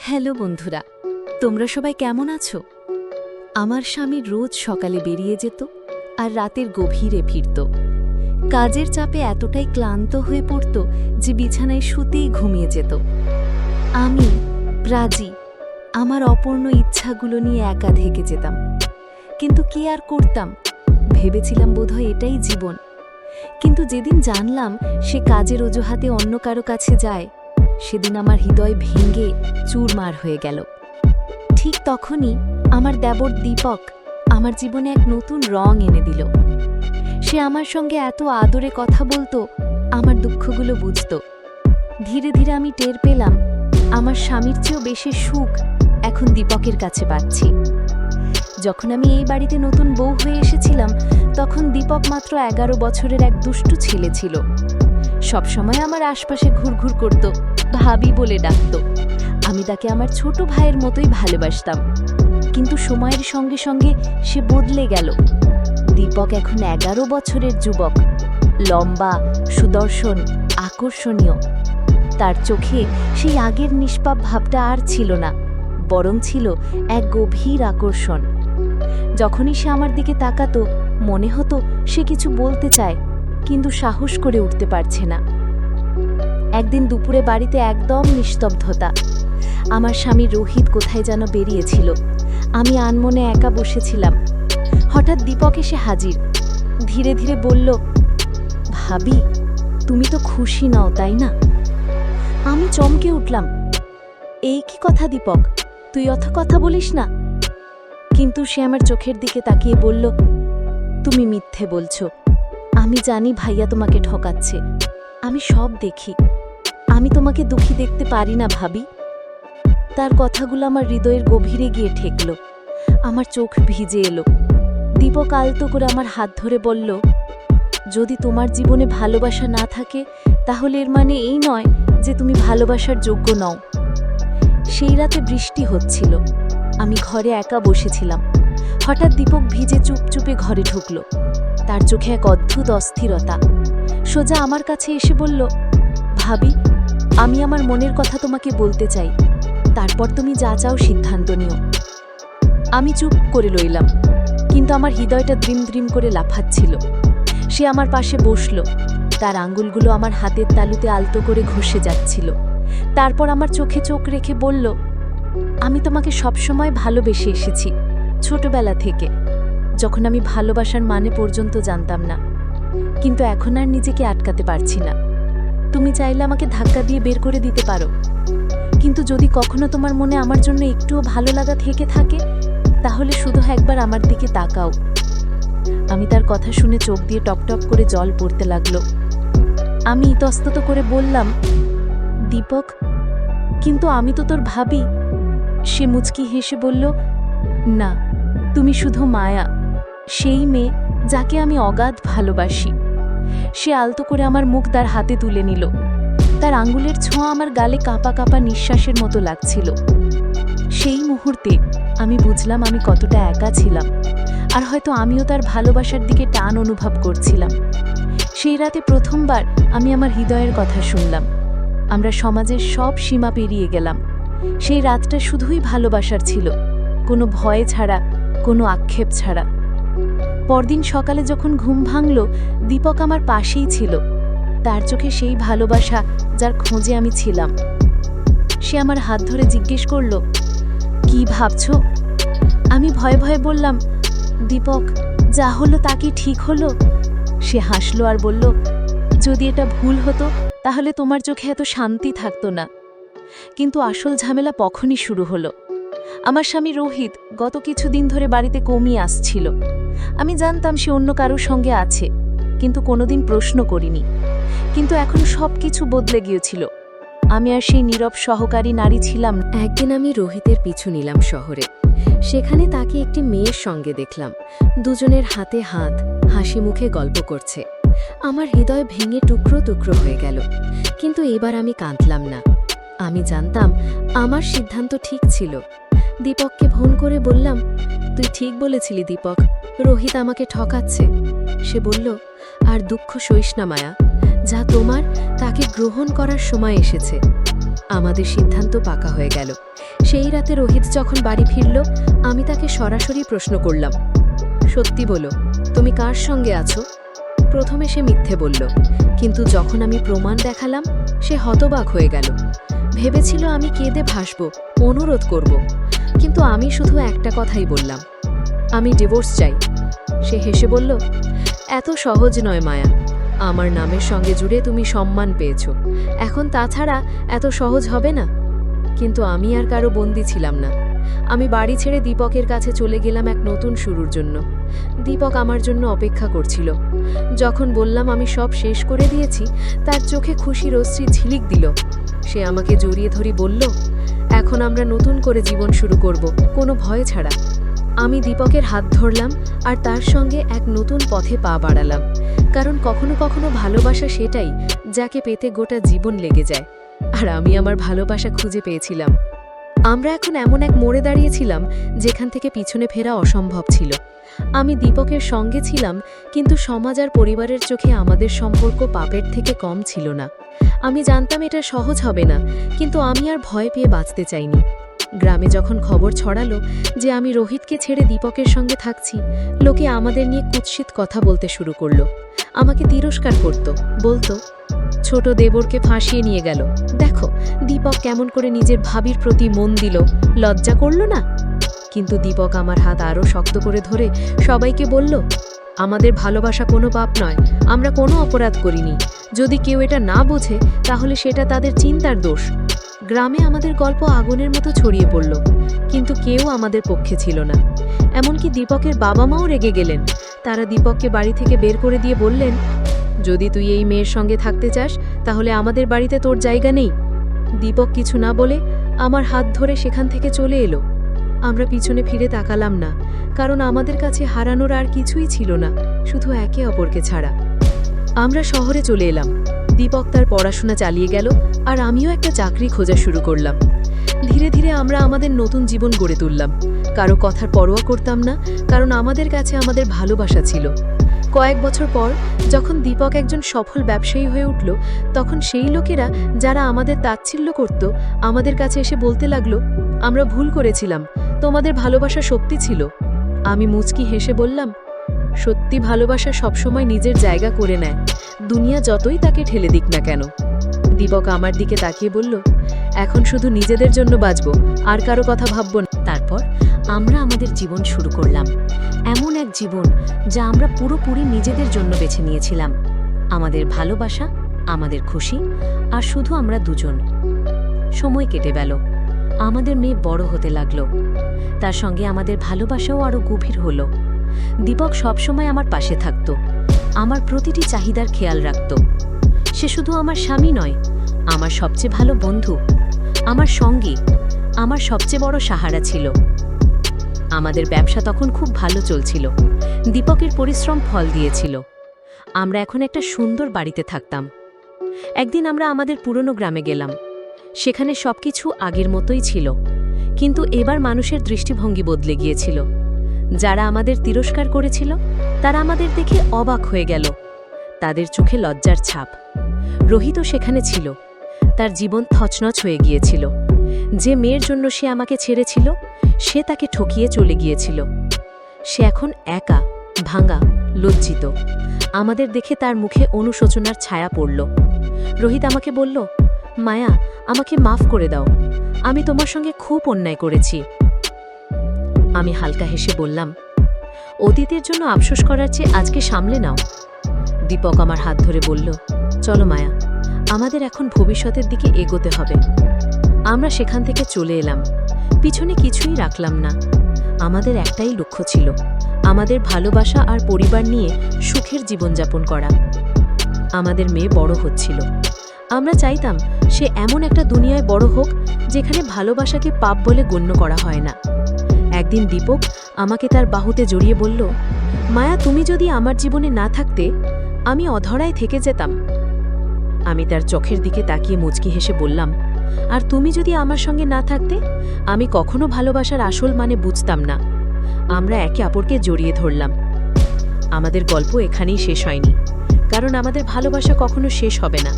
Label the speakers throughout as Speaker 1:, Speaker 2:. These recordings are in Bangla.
Speaker 1: হ্যালো বন্ধুরা, তোমরা সবাই কেমন আছো? আমার স্বামী রোজ সকালে বেরিয়ে যেত আর রাতের গভীরে ফিরত। কাজের চাপে এতটাই ক্লান্ত হয়ে পড়ত যে বিছানায় শুতেই ঘুমিয়ে যেত। আমি প্রাজি আমার অপূর্ণ ইচ্ছাগুলো নিয়ে একা থেকে যেতাম। কিন্তু কি আর করতাম, ভেবেছিলাম বোধহয় এটাই জীবন। কিন্তু যেদিন জানলাম সে কাজের অজুহাতে অন্য কারো কাছে যায়, সেদিন আমার হৃদয় ভেঙে চুরমার হয়ে গেল। ঠিক তখনই আমার দেবর দীপক আমার জীবনে এক নতুন রং এনে দিল। সে আমার সঙ্গে এত আদরে কথা বলতো, আমার দুঃখগুলো বুঝতো। ধীরে ধীরে আমি টের পেলাম আমার স্বামীর চেয়েও বেশি সুখ এখন দীপকের কাছে পাচ্ছি। যখন আমি এই বাড়িতে নতুন বউ হয়ে এসেছিলাম, তখন দীপক মাত্র 11 বছরের এক দুষ্টু ছেলে ছিল। সবসময় আমার আশপাশে ঘুরঘুর করত, ভাবি বলে ডাকত। আমি তাকে আমার ছোট ভাইয়ের মতোই ভালোবাসতাম। কিন্তু সময়ের সঙ্গে সঙ্গে সে বদলে গেল। দীপক এখন 11 বছরের যুবক, লম্বা, সুদর্শন, আকর্ষণীয়। তার চোখে সেই আগের নিষ্পাপ ভাবটা আর ছিল না, বরং ছিল এক গভীর আকর্ষণ। যখনই সে আমার দিকে তাকাতো, মনে হতো সে কিছু বলতে চায়, কিন্তু সাহস করে উঠতে পারছে না। একদিন দুপুরে বাড়িতে একদম নিস্তব্ধতা। আমার স্বামী রোহিত কোথায় যেন বেরিয়েছিল। আমি আনমনে একা বসেছিলাম। হঠাৎ দীপক এসে হাজির। ধীরে ধীরে বলল, ভাবি, তুমি তো খুশি নাও, তাই না? আমি চমকে উঠলাম। এই কি কথা দীপক, তুই অত কথা বলিস না। কিন্তু সে আমার চোখের দিকে তাকিয়ে বলল, তুমি মিথ্যে বলছো। আমি জানি ভাইয়া তোমাকে ঠকাচ্ছে। আমি সব দেখি। আমি তোমাকে দুঃখী দেখতে পারি না ভাবি। তার কথাগুলো আমার হৃদয়ের গভীরে গিয়ে ঠেকল। আমার চোখ ভিজে এলো। দীপক আলতো করে আমার হাত ধরে বলল, যদি তোমার জীবনে ভালোবাসা না থাকে, তাহলে এর মানে এই নয় যে তুমি ভালোবাসার যোগ্য নও। সেই রাতে বৃষ্টি হচ্ছিল। আমি ঘরে একা বসেছিলাম। হঠাৎ দীপক ভিজে চুপচুপে ঘরে ঢুকল। তার চোখে এক অদ্ভুত অস্থিরতা। সোজা আমার কাছে এসে বলল, ভাবি, আমি আমার মনের কথা তোমাকে বলতে চাই। তারপর তুমি যা চাও সিদ্ধান্ত নিও। আমি চুপ করে রইলাম, কিন্তু আমার হৃদয়টা দ্রিম দ্রিম করে লাফাচ্ছিল। সে আমার পাশে বসল। তার আঙ্গুলগুলো আমার হাতের তালুতে আলতো করে ঘষে যাচ্ছিল। তারপর আমার চোখে চোখ রেখে বলল, আমি তোমাকে সবসময় ভালোবেসে এসেছি, ছোটবেলা থেকে, যখন আমি ভালোবাসার মানে পর্যন্ত জানতাম না। কিন্তু এখন আর নিজেকে আটকাতে পারছি না। তুমি চাইলে আমাকে ধাক্কা দিয়ে বের করে দিতে পারো, কিন্তু যদি কখনো তোমার মনে আমার জন্য একটুও ভালো লাগা থেকে থাকে, তাহলে শুধু একবার আমার দিকে তাকাও। আমি তার কথা শুনে চোখ দিয়ে টপটপ করে জল পড়তে লাগলো। আমি ইতস্তত করে বললাম, দীপক, কিন্তু আমি তো তোর ভাবি। সে মুচকি হেসে বলল, না, তুমি শুধু মায়া, সেই মেয়ে যাকে আমি অগাধ ভালোবাসি। সে আলতো করে আমার মুখ তার হাতে তুলে নিল। তার আঙ্গুলের ছোঁয়া আমার গালে কাঁপা কাঁপা নিঃশ্বাসের মতো লাগছিল। সেই মুহূর্তে আমি বুঝলাম আমি কতটা একা ছিলাম, আর হয়তো আমিও তার ভালোবাসার দিকে টান অনুভব করছিলাম। সেই রাতে প্রথমবার আমি আমার হৃদয়ের কথা শুনলাম। আমরা সমাজের সব সীমা পেরিয়ে গেলাম। সেই রাতটা শুধুই ভালোবাসার ছিল, কোনো ভয় ছাড়া, কোনো আক্ষেপ ছাড়া। পরদিন সকালে যখন ঘুম ভাঙল, দীপক আমার পাশেই ছিল। তার চোখে সেই ভালোবাসা যার খোঁজে আমি ছিলাম। সে আমার হাত ধরে জিজ্ঞেস করল, কি ভাবছো? আমি ভয়ে ভয়ে বললাম, দীপক, যা হলো তা কি ঠিক হলো? সে হাসলো আর বলল, যদি এটা ভুল হতো, তাহলে তোমার চোখে এত শান্তি থাকতো না। কিন্তু আসল ঝামেলা তখনই শুরু হলো। আমার স্বামী রোহিত গত কিছুদিন ধরে বাড়িতে কমই আসছিল। আমি জানতাম সে অন্য কারোর সঙ্গে আছে, কিন্তু কোনোদিন প্রশ্ন করিনি। কিন্তু এখন সব কিছু বদলে গিয়েছিল। আমি আর সেই নীরব সহকারী নারী ছিলাম। একদিন আমি রোহিতের পিছু নিলাম শহরে। সেখানে তাকে একটি মেয়ের সঙ্গে দেখলাম। দুজনের হাতে হাত, হাসি মুখে গল্প করছে। আমার হৃদয় ভেঙে টুকরো টুকরো হয়ে গেল। কিন্তু এবার আমি কাঁদলাম না। আমি জানতাম আমার সিদ্ধান্ত ঠিক ছিল। দীপককে ফোন করে বললাম, তুই ঠিক বলেছিলি দীপক, রোহিত আমাকে ঠকাচ্ছে। সে বলল, আর দুঃখ সইস না মায়া, যা তোমার তাকে গ্রহণ করার সময় এসেছে। আমাদের সিদ্ধান্ত পাকা হয়ে গেল। সেই রাতে রোহিত যখন বাড়ি ফিরল, আমি তাকে সরাসরি প্রশ্ন করলাম, সত্যি বলো, তুমি কার সঙ্গে আছো? প্রথমে সে মিথ্যে বলল, কিন্তু যখন আমি প্রমাণ দেখালাম, সে হতবাক হয়ে গেল। ভেবেছিল আমি কেঁদে ভাসব, অনুরোধ করব, কিন্তু আমি শুধু একটা কথাই বললাম, আমি ডিভোর্স চাই। সে হেসে বলল, এত সহজ নয় মায়া, আমার নামের সঙ্গে জুড়ে তুমি সম্মান পেয়েছ, এখন তাছাড়া এত সহজ হবে না। কিন্তু আমি আর কারো বন্দী ছিলাম না। আমি বাড়ি ছেড়ে দীপকের কাছে চলে গেলাম এক নতুন শুরুর জন্য। দীপক আমার জন্য অপেক্ষা করছিল। যখন বললাম আমি সব শেষ করে দিয়েছি, তার চোখে খুশির অশ্রু ঝিলিক দিল। সে আমাকে জড়িয়ে ধরে বলল, এখন আমরা নতুন করে জীবন শুরু করব, কোনো ভয় ছাড়া। আমি দীপকের হাত ধরলাম আর তার সঙ্গে এক নতুন পথে পা বাড়ালাম। কারণ কখনো কখনো ভালোবাসা সেটাই, যাকে পেতে গোটা জীবন লেগে যায়। আর আমি আমার ভালোবাসা খুঁজে পেয়েছিলাম। আমরা এখন এমন এক মোড়ে দাঁড়িয়েছিলাম যেখান থেকে পিছনে ফেরা অসম্ভব ছিল। আমি দীপকের সঙ্গে ছিলাম, কিন্তু সমাজ আর পরিবারের চোখে আমাদের সম্পর্ক পাপের থেকে কম ছিল না। আমি জানতাম এটা সহজ হবে না, কিন্তু আমি আর ভয় পেয়ে বাঁচতে চাইনি। গ্রামে যখন খবর ছড়ালো যে আমি রোহিতকে ছেড়ে দীপকের সঙ্গে থাকছি, লোকে আমাদের নিয়ে কুৎসিত কথা বলতে শুরু করলো। আমাকে তিরস্কার করত, বলতো, ছোট দেবরকে ফাঁসিয়ে নিয়ে গেল, দেখো দীপক কেমন করে নিজের ভাবির প্রতি মন দিল, লজ্জা করল না? কিন্তু দীপক আমার হাত আরও শক্ত করে ধরে সবাইকে বলল, আমাদের ভালোবাসা কোনো পাপ নয়, আমরা কোনো অপরাধ করিনি। যদি কেউ এটা না বোঝে তাহলে সেটা তাদের চিন্তার দোষ। গ্রামে আমাদের গল্প আগুনের মতো ছড়িয়ে পড়ল, কিন্তু কেউ আমাদের পক্ষে ছিল না। এমনকি দীপকের বাবা মাও রেগে গেলেন। তারা দীপককে বাড়ি থেকে বের করে দিয়ে বললেন, যদি তুই এই মেয়ের সঙ্গে থাকতে চাস তাহলে আমাদের বাড়িতে তোর জায়গা নেই। দীপক কিছু না বলে আমার হাত ধরে সেখান থেকে চলে এলো। আমরা পিছনে ফিরে তাকালাম না, কারণ আমাদের কাছে হারানোর আর কিছুই ছিল না, শুধু একে অপরকে ছাড়া। আমরা শহরে চলে এলাম। দীপক তার পড়াশোনা চালিয়ে গেল, আর আমিও একটা চাকরি খোঁজা শুরু করলাম। ধীরে ধীরে আমরা আমাদের নতুন জীবন গড়ে তুললাম। কারো কথার পরোয়া করতাম না, কারণ আমাদের কাছে আমাদের ভালোবাসা ছিল। কয়েক বছর পর যখন দীপক একজন সফল ব্যবসায়ী হয়ে উঠল, তখন সেই লোকেরা যারা আমাদের তাচ্ছিল্য করত আমাদের কাছে এসে বলতে লাগলো, আমরা ভুল করেছিলাম, তোমাদের ভালোবাসা সত্যি ছিল। আমি মুচকি হেসে বললাম, সত্যি ভালোবাসা সবসময় নিজের জায়গা করে নেয়, দুনিয়া যতই তাকে ঠেলে দিক না কেন। দীপক আমার দিকে তাকিয়ে বলল, এখন শুধু নিজেদের জন্য বাঁচব, আর কারো কথা ভাবব না। তারপর আমরা আমাদের জীবন শুরু করলাম, এমন এক জীবন যা আমরা পুরোপুরি নিজেদের জন্য বেছে নিয়েছিলাম। আমাদের ভালোবাসা, আমাদের খুশি, আর শুধু আমরা দুজন। সময় কেটে গেল, আমাদের মেয়ে বড় হতে লাগলো, তার সঙ্গে আমাদের ভালোবাসাও আরও গভীর হলো। দীপক সবসময় আমার পাশে থাকত, আমার প্রতিটি চাহিদার খেয়াল রাখত। সে শুধু আমার স্বামী নয়, আমার সবচেয়ে ভালো বন্ধু, আমার সঙ্গী, আমার সবচেয়ে বড় সাহারা ছিল। আমাদের ব্যবসা তখন খুব ভালো চলছিল, দীপকের পরিশ্রম ফল দিয়েছিল। আমরা এখন একটা সুন্দর বাড়িতে থাকতাম। একদিন আমরা আমাদের পুরনো গ্রামে গেলাম। সেখানে সবকিছু আগের মতোই ছিল, কিন্তু এবার মানুষের দৃষ্টিভঙ্গি বদলে গিয়েছিল। যারা আমাদের তিরস্কার করেছিল তারা আমাদের দেখে অবাক হয়ে গেল, তাদের চোখে লজ্জার ছাপ। রোহিতও সেখানে ছিল, তার জীবন থচনচ হয়ে গিয়েছিল। যে মেয়ের জন্য সে আমাকে ছেড়েছিল, সে তাকে ঠকিয়ে চলে গিয়েছিল। সে এখন একা, ভাঙা, লজ্জিত। আমাদের দেখে তার মুখে অনুশোচনার ছায়া পড়ল। রোহিত আমাকে বলল, মায়া, আমাকে মাফ করে দাও, আমি তোমার সঙ্গে খুব অন্যায় করেছি। আমি হালকা হেসে বললাম, অতীতের জন্য আফসোস করার চেয়ে আজকে সামলে নাও। দীপক আমার হাত ধরে বলল, চলো মায়া, আমাদের এখন ভবিষ্যতের দিকে এগোতে হবে। আমরা সেখান থেকে চলে এলাম, পিছনে কিছুই রাখলাম না। আমাদের একটাই লক্ষ্য ছিল, আমাদের ভালোবাসা আর পরিবার নিয়ে সুখের জীবনযাপন করা। আমাদের মেয়ে বড় হচ্ছিল, আমরা চাইতাম সে এমন একটা দুনিয়ায় বড় হোক যেখানে ভালোবাসাকে পাপ বলে গণ্য করা হয় না। একদিন দীপক আমাকে তার বাহুতে জড়িয়ে বলল, মায়া, তুমি যদি আমার জীবনে না থাকতে আমি অধরায় থেকে যেতাম। আমি তার চোখের দিকে তাকিয়ে মুচকি হেসে বললাম, আর তুমি যদি আমার সঙ্গে না থাকতে আমি কখনো ভালোবাসার আসল মানে বুঝতাম না। আমরা একে অপরকে জড়িয়ে ধরলাম। আমাদের গল্প এখানেই শেষ হয়নি, কারণ আমাদের ভালোবাসা কখনো শেষ হবে না।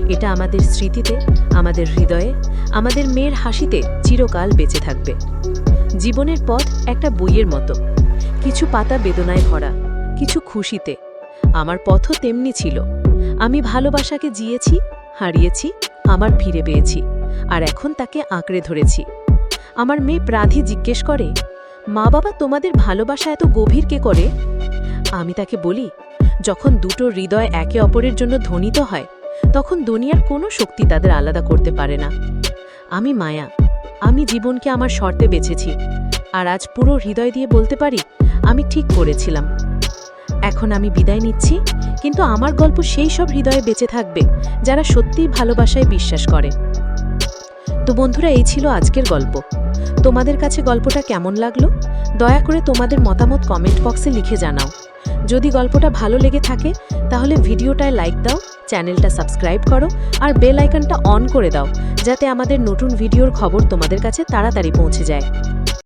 Speaker 2: এটা আমাদের স্মৃতিতে, আমাদের হৃদয়ে, আমাদের মেয়ের হাসিতে চিরকাল বেঁচে থাকবে। জীবনের পথ একটা বইয়ের মতো, কিছু পাতা বেদনায় ভরা, কিছু খুশিতে। আমার পথও তেমনি ছিল। আমি ভালোবাসাকে জিয়েছি, হারিয়েছি, আবার ফিরে পেয়েছি, আর এখন তাকে আঁকড়ে ধরেছি। আমার মেয়ে প্রাধি জিজ্ঞেস করে, মা বাবা তোমাদের ভালোবাসা এত গভীর কে করে? আমি তাকে বলি, যখন দুটো হৃদয় একে অপরের জন্য ধ্বনিত হয়, তখন দুনিয়ার কোনো শক্তি তাদের আলাদা করতে পারে না। আমি মায়া, আমি জীবনকে আমার শর্তে বেছেছি, আর আজ পুরো হৃদয় দিয়ে বলতে পারি, আমি ঠিক করেছিলাম। এখন আমি বিদায় নিচ্ছি, কিন্তু আমার গল্প সেই সব হৃদয়ে বেঁচে থাকবে যারা সত্যিই ভালোবাসায় বিশ্বাস করে। তো বন্ধুরা, এই ছিল আজকের গল্প। তোমাদের কাছে গল্পটা কেমন লাগলো? দয়া করে তোমাদের মতামত কমেন্ট বক্সে লিখে জানাও। যদি গল্পটা ভালো লেগে থাকে তাহলে ভিডিওটায় লাইক দাও, চ্যানেলটা সাবস্ক্রাইব করো, আর বেল আইকনটা অন করে দাও, যাতে আমাদের নতুন ভিডিওর খবর তোমাদের কাছে তাড়াতাড়ি পৌঁছে যায়।